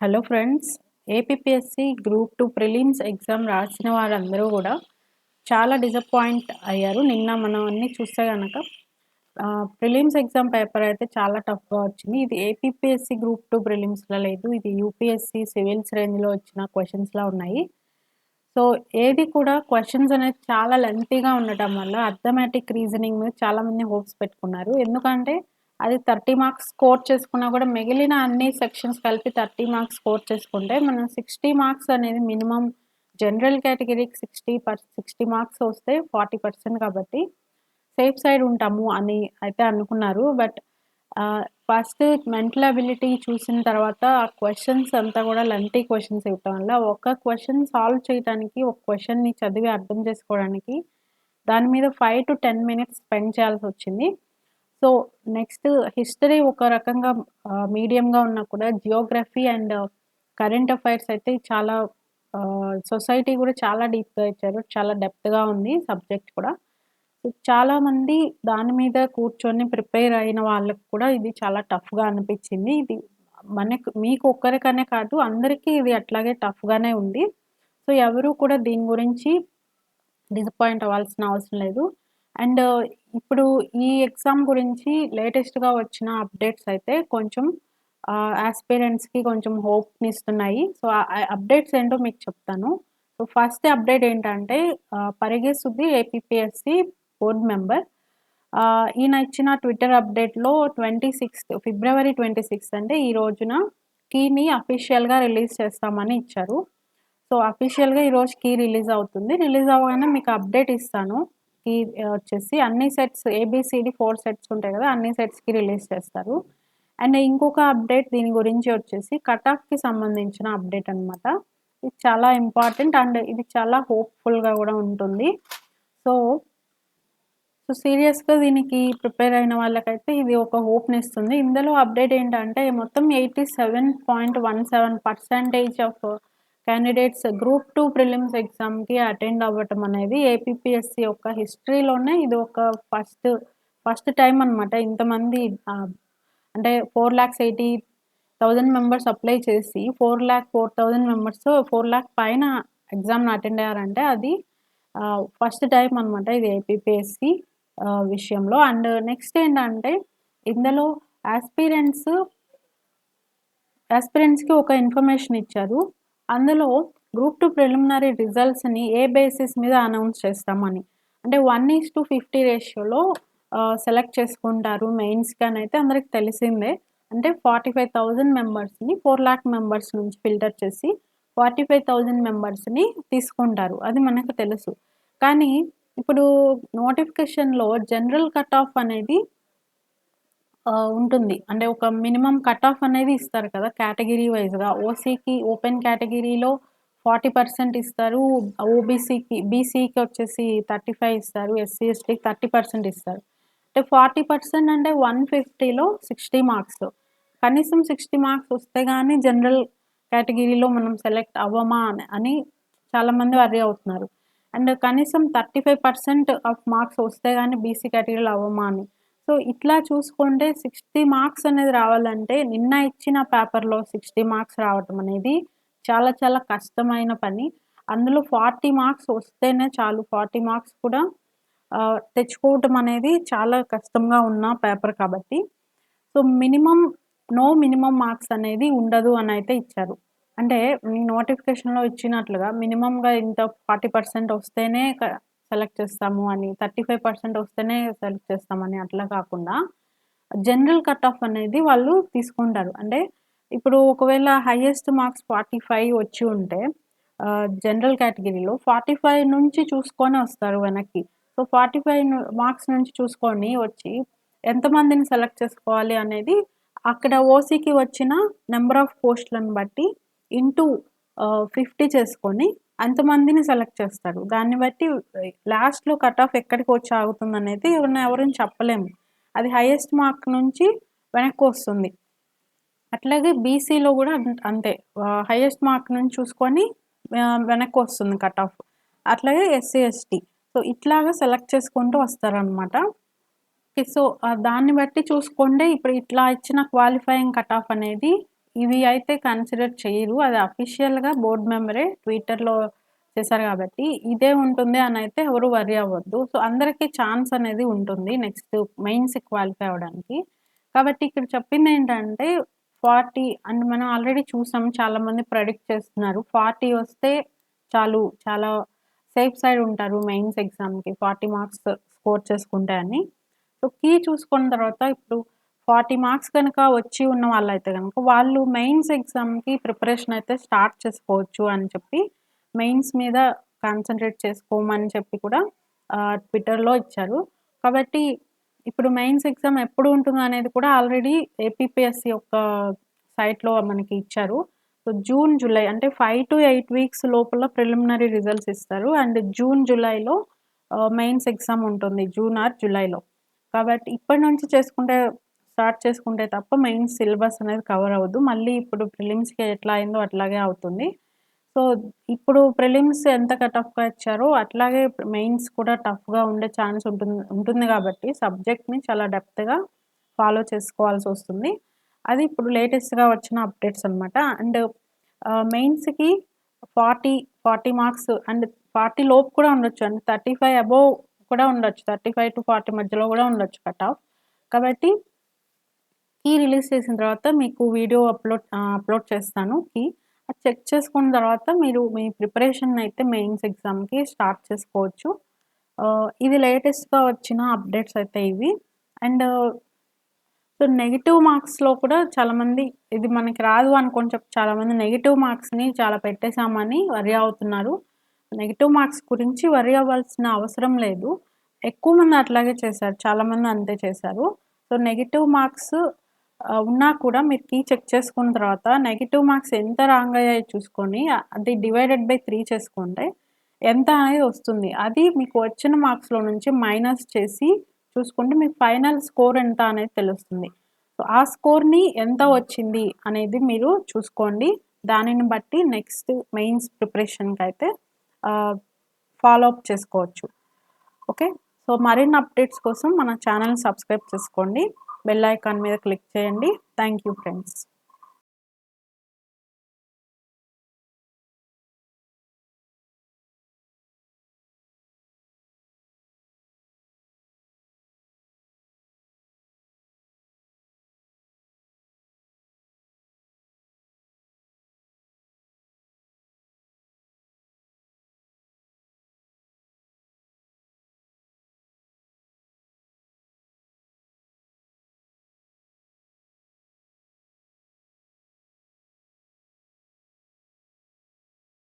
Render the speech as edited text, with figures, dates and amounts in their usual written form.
Hello friends. APPSC group 2 prelims exam రాసిన వారందరూ గూడా చాలా డిసప్పాయింట్ అయ్యారు. నిన్న మనం అన్నీ చూస్తే గనక ప్రిలిమ్స్ ఎగ్జామ్ పేపర్ అయితే చాలా టఫ్‌గా వచ్చింది. ఇది ఏపీపీఎస్సీ గ్రూప్ 2 ప్రిలిమ్స్‌లా లేదు. ఇది యూపీఎస్సీ సివిల్స్ రేంజ్‌లో వచ్చిన క్వెషన్స్‌లా ఉన్నాయి. సో, ఏది కూడా క్వెషన్స్ అనేది చాలా లెంగ్తీగా ఉండటం వల్ల అర్థమెటిక్ రీజనింగ్ మీద చాలామంది హోప్స్ పెట్టుకున్నారు. ఎందుకంటే అది 30 మార్క్స్ స్కోర్ చేసుకున్నా కూడా మిగిలిన అన్ని సెక్షన్స్ కలిపి 30 మార్క్స్ స్కోర్ చేసుకుంటే మనం 60 మార్క్స్ అనేది మినిమమ్ జనరల్ కేటగిరీకి 60 మార్క్స్ వస్తే 40% కాబట్టి సేఫ్ సైడ్ ఉంటాము అని అయితే అనుకున్నారు. బట్ ఫస్ట్ మెంటల్ అబిలిటీ చూసిన తర్వాత ఆ క్వెషన్స్ అంతా కూడా లెంగ్తీ క్వెషన్స్ ఇవ్వటం వల్ల ఒక క్వెషన్ సాల్వ్ చేయటానికి, ఒక క్వెషన్‌ని చదివి అర్థం చేసుకోవడానికి దాని మీద 5-10 మినిట్స్ స్పెండ్ చేయాల్సొచ్చింది. సో, నెక్స్ట్ హిస్టరీ ఒక రకంగా మీడియంగా ఉన్నా కూడా జియోగ్రఫీ అండ్ కరెంట్ అఫైర్స్ అయితే చాలా సొసైటీ కూడా చాలా డీప్‌గా ఇచ్చారు. చాలా డెప్త్‌గా ఉంది సబ్జెక్ట్ కూడా. చాలామంది దాని మీద కూర్చొని ప్రిపేర్ అయిన వాళ్ళకి కూడా ఇది చాలా టఫ్‌గా అనిపిచ్చింది. ఇది మీకు ఒక్కరికనే కాదు అందరికీ ఇది అట్లాగే టఫ్‌గానే ఉంది. సో, ఎవరు కూడా దీని గురించి డిసప్పాయింట్ అవ్వాల్సిన అవసరం లేదు. అండ్ ఇప్పుడు ఈ ఎగ్జామ్ గురించి లేటెస్ట్‌గా వచ్చిన అప్డేట్స్ అయితే కొంచెం యాస్పిరెంట్స్‌కి కొంచెం హోప్‌నిస్తున్నాయి. సో, ఆ అప్డేట్స్ ఏంటో మీకు చెప్తాను. సో, ఫస్ట్ అప్డేట్ ఏంటంటే పరిగే సుధీర్ ఏపీపీఎస్సీ బోర్డ్ మెంబర్. ఈయన ఇచ్చిన ట్విట్టర్ అప్డేట్‌లో ఫిబ్రవరి 26 అంటే ఈ రోజున కీని అఫీషియల్‌గా రిలీజ్ చేస్తామని ఇచ్చారు. సో, అఫీషియల్‌గా ఈరోజు కీ రిలీజ్ అవుతుంది. రిలీజ్ అవ్వగానే మీకు అప్డేట్ ఇస్తాను. కీ వచ్చేసి అన్ని సెట్స్ ఏబీసీడీ 4 సెట్స్ ఉంటాయి కదా! అన్ని సెట్స్‌కి రిలీజ్ చేస్తారు. అండ్ ఇంకొక అప్డేట్ దీని గురించి వచ్చేసి కట్ ఆఫ్‌కి సంబంధించిన అప్డేట్ అనమాట. ఇది చాలా ఇంపార్టెంట్ అండ్ ఇది చాలా హోప్‌ఫుల్‌గా కూడా ఉంటుంది. సో సీరియస్‌గా దీనికి ప్రిపేర్ అయిన వాళ్ళకైతే ఇది ఒక హోప్‌నిస్తుంది. ఇందులో అప్డేట్ ఏంటంటే మొత్తం 87.17% ఆఫ్ క్యాండిడేట్స్ గ్రూప్ 2 ప్రిలిమ్స్ ఎగ్జామ్‌కి అటెండ్ అవ్వటం అనేది ఏపీపీఎస్సీ యొక్క హిస్టరీలోనే ఇది ఒక ఫస్ట్ టైమ్ అనమాట. ఇంతమంది అంటే 4,80,000 మెంబర్స్ అప్లై చేసి 4,04,000 మెంబర్స్ 4,00,000 పైన ఎగ్జామ్‌ని అటెండ్ అయ్యారంటే అది ఫస్ట్ టైమ్ అనమాట ఇది ఏపీపీఎస్సీ విషయంలో. అండ్ నెక్స్ట్ ఏంటంటే ఇందులో యాస్పిరెంట్స్‌కి ఒక ఇన్ఫర్మేషన్ ఇచ్చారు. అందులో గ్రూప్ 2 ప్రిలిమినరీ రిజల్ట్స్‌ని ఏ బేసిస్ మీద అనౌన్స్ చేస్తామని. అంటే 1:50 రేషియోలో సెలెక్ట్ చేసుకుంటారు మెయిన్స్‌కి అనైతే అందరికి తెలిసిందే. అంటే 45,000 మెంబర్స్‌ని 4,00,000 మెంబర్స్ నుంచి ఫిల్టర్ చేసి 45,000 మెంబర్స్‌ని తీసుకుంటారు. అది మనకు తెలుసు. కానీ ఇప్పుడు నోటిఫికేషన్‌లో జనరల్ కట్ ఆఫ్ అనేది ఉంటుంది. అంటే ఒక మినిమమ్ కట్ ఆఫ్ అనేది ఇస్తారు కదా! కేటగిరీ వైస్‌గా. ఓసీకి ఓపెన్ కేటగిరీలో 40% ఇస్తారు. బీసీకి వచ్చేసి 35 ఇస్తారు. ఎస్సీ, ఎస్టీకి 30% ఇస్తారు. అంటే 40% అంటే 150లో 60 మార్క్స్. కనీసం 60 మార్క్స్ వస్తే గాని జనరల్ కేటగిరీలో మనం సెలెక్ట్ అవ్వమా అని చాలామంది వర్రీ అవుతున్నారు. అండ్ కనీసం 35% ఆఫ్ మార్క్స్ వస్తే గాని బీసీ కేటగిరీలో అవ్వమా అని. సో, ఇట్లా చూసుకుంటే 60 మార్క్స్ అనేది రావాలంటే నిన్న ఇచ్చిన పేపర్‌లో 60 మార్క్స్ రావటం అనేది చాలా చాలా కష్టమైన పని. అందులో 40 మార్క్స్ వస్తేనే చాలు. 40 మార్క్స్ కూడా తెచ్చుకోవటం అనేది చాలా కష్టంగా ఉన్న పేపర్ కాబట్టి. సో, మినిమమ్ మార్క్స్ అనేది ఉండదు అనైతే ఇచ్చారు. అంటే ఈ నోటిఫికేషన్‌లో ఇచ్చినట్లుగా మినిమమ్‌గా ఇంత 40% వస్తేనే సెలెక్ట్ చేస్తాము అని, 35% వస్తేనే సెలెక్ట్ చేస్తామని అట్లా కాకుండా జనరల్ కట్ ఆఫ్ అనేది వాళ్ళు తీసుకుంటారు. అంటే ఇప్పుడు ఒకవేళ హైయెస్ట్ మార్క్స్ 45 వచ్చి ఉంటే జనరల్ కేటగిరీలో 45 నుంచి చూసుకొని వస్తారు వెనక్కి. సో, 45 మార్క్స్ నుంచి చూసుకొని వచ్చి ఎంతమందిని సెలెక్ట్ చేసుకోవాలి అనేది అక్కడ ఓసీకి వచ్చిన నంబర్ ఆఫ్ పోస్ట్‌లను బట్టి ఇంటూ 50 చేసుకొని అంతమందిని సెలెక్ట్ చేస్తారు. దాన్ని బట్టి లాస్ట్‌లో కట్ ఆఫ్ ఎక్కడికి వచ్చి ఆగుతుందనేది ఎవరం చెప్పలేము. అది హైయెస్ట్ మార్క్ నుంచి వెనక్కొస్తుంది. అట్లాగే బీసీలో గూడా అంతే. హైయెస్ట్ మార్క్ నుంచి చూసుకొని వెనక్కొస్తుంది కట్ ఆఫ్. అట్లాగే ఎస్సీ, ఎస్టీ. సో, ఇట్లాగా సెలెక్ట్ చేసుకుంటూ వస్తారనమాట. ఓకే. సో, దాన్ని బట్టి చూసుకుంటే ఇప్పుడు ఇట్లా ఇచ్చిన క్వాలిఫైయింగ్ కట్ ఆఫ్ అనేది ఇవి అయితే కన్సిడర్ చేయరు. అది అఫీషియల్‌గా బోర్డ్ మెంబరే ట్విట్టర్‌లో చేశారు కాబట్టి, ఇదే ఉంటుంది అనైతే ఎవరు వర్రీ అవ్వద్దు. సో, అందరికి ఛాన్స్ అనేది ఉంటుంది నెక్స్ట్ మెయిన్స్‌కి క్వాలిఫై అవ్వడానికి. కాబట్టి ఇక్కడ చెప్పిందేంటంటే 40 అండ్ మనం ఆల్రెడీ చూసాం చాలామంది ప్రెడిక్ట్ చేస్తున్నారు. 40 వస్తే చాలు చాలా సేఫ్ సైడ్ ఉంటారు మెయిన్స్ ఎగ్జామ్‌కి 40 మార్క్స్ స్కోర్ చేసుకుంటే అని. సో, కీ చూసుకున్న తర్వాత ఇప్పుడు 40 మార్క్స్ గనక వచ్చి ఉన్న వాళ్ళైతే గనక, వాళ్ళు మెయిన్స్ ఎగ్జామ్‌కి ప్రిపరేషన్ అయితే స్టార్ట్ చేసుకోవచ్చు అని చెప్పి, మెయిన్స్ మీద కాన్సంట్రేట్ చేసుకోమని చెప్పి కూడా ట్విట్టర్‌లో ఇచ్చారు. కాబట్టి ఇప్పుడు మెయిన్స్ ఎగ్జామ్ ఎప్పుడు ఉంటుందనేది కూడా ఆల్రెడీ ఏపీపీఎస్‌సీ యొక్క సైట్‌లో మనకి ఇచ్చారు. సో, జూన్, జూలై అంటే 5-8 వీక్స్ లోపల ప్రిలిమినరీ రిజల్ట్స్ ఇస్తారు. అండ్ జూన్, జూలైలో మెయిన్స్ ఎగ్జామ్ ఉంటుంది. జూన్ ఆర్ జూలైలో. కాబట్టి ఇప్పటి నుంచి స్టార్ట్ చేసుకుంటే తప్ప మెయిన్స్ సిలబస్ అనేది కవర్ అవ్వదు. మళ్ళీ ఇప్పుడు ప్రిలిమ్స్‌కి ఎట్లా అయిందో అట్లాగే అవుతుంది. సో, ఇప్పుడు ప్రిలిమ్స్ ఎంత టఫ్‌గా ఇచ్చారో అట్లాగే మెయిన్స్ కూడా టఫ్‌గా ఉండే ఛాన్స్ ఉంటుంది కాబట్టి సబ్జెక్ట్‌ని చాలా డెప్త్‌గా ఫాలో చేసుకోవాల్సొస్తుంది. అది ఇప్పుడు లేటెస్ట్‌గా వచ్చిన అప్డేట్స్ అనమాట. అండ్ మెయిన్స్‌కి 40 మార్క్స్ అండ్ 40 లోపు కూడా ఉండొచ్చు. అండ్ 35 అబోవ్ కూడా ఉండొచ్చు. 35-40 మధ్యలో కూడా ఉండొచ్చు కట్ ఆఫ్. కాబట్టి కీ రిలీజ్ చేసిన తర్వాత మీకు వీడియో అప్‌లోడ్ చేస్తాను కీ. అది చెక్ చేసుకున్న తర్వాత మీరు మీ ప్రిపరేషన్ అయితే మెయిన్స్ ఎగ్జామ్‌కి స్టార్ట్ చేసుకోవచ్చు. ఇది లేటెస్ట్‌గా వచ్చిన అప్డేట్స్ అయితే ఇవి. అండ్ సో, నెగెటివ్ మార్క్స్‌లో కూడా చాలామంది ఇది మనకి రాదు అనుకోని చెప్పి చాలామంది నెగెటివ్ మార్క్స్‌ని చాలా పెట్టేసామని వర్రీ అవుతున్నారు. నెగెటివ్ మార్క్స్ గురించి వర్రీ అవ్వాల్సిన అవసరం లేదు. ఎక్కువ మంది అట్లాగే చేశారు. చాలామంది అంతే చేశారు. సో, నెగెటివ్ మార్క్స్ ఉన్నా కూడా మీరు కీ చెక్ చేసుకున్న తర్వాత నెగెటివ్ మార్క్స్ ఎంత రాంగ్ అయ్యాయో చూసుకొని అది డివైడెడ్ బై 3 చేసుకుంటే ఎంత అనేది వస్తుంది. అది మీకు వచ్చిన మార్క్స్‌లో నుంచి మైనస్ చేసి చూసుకుంటే మీకు ఫైనల్ స్కోర్ ఎంత అనేది తెలుస్తుంది. సో, ఆ స్కోర్‌ని ఎంత వచ్చింది అనేది మీరు చూసుకోండి. దానిని బట్టి నెక్స్ట్ మెయిన్స్ ప్రిపరేషన్‌కైతే ఫాలో అప్ చేసుకోవచ్చు. ఓకే. సో, మరిన్ని అప్డేట్స్ కోసం మన ఛానెల్‌ని సబ్స్క్రైబ్ చేసుకోండి. బెల్ ఐకాన్ మీద క్లిక్ చేయండి. Thank you friends.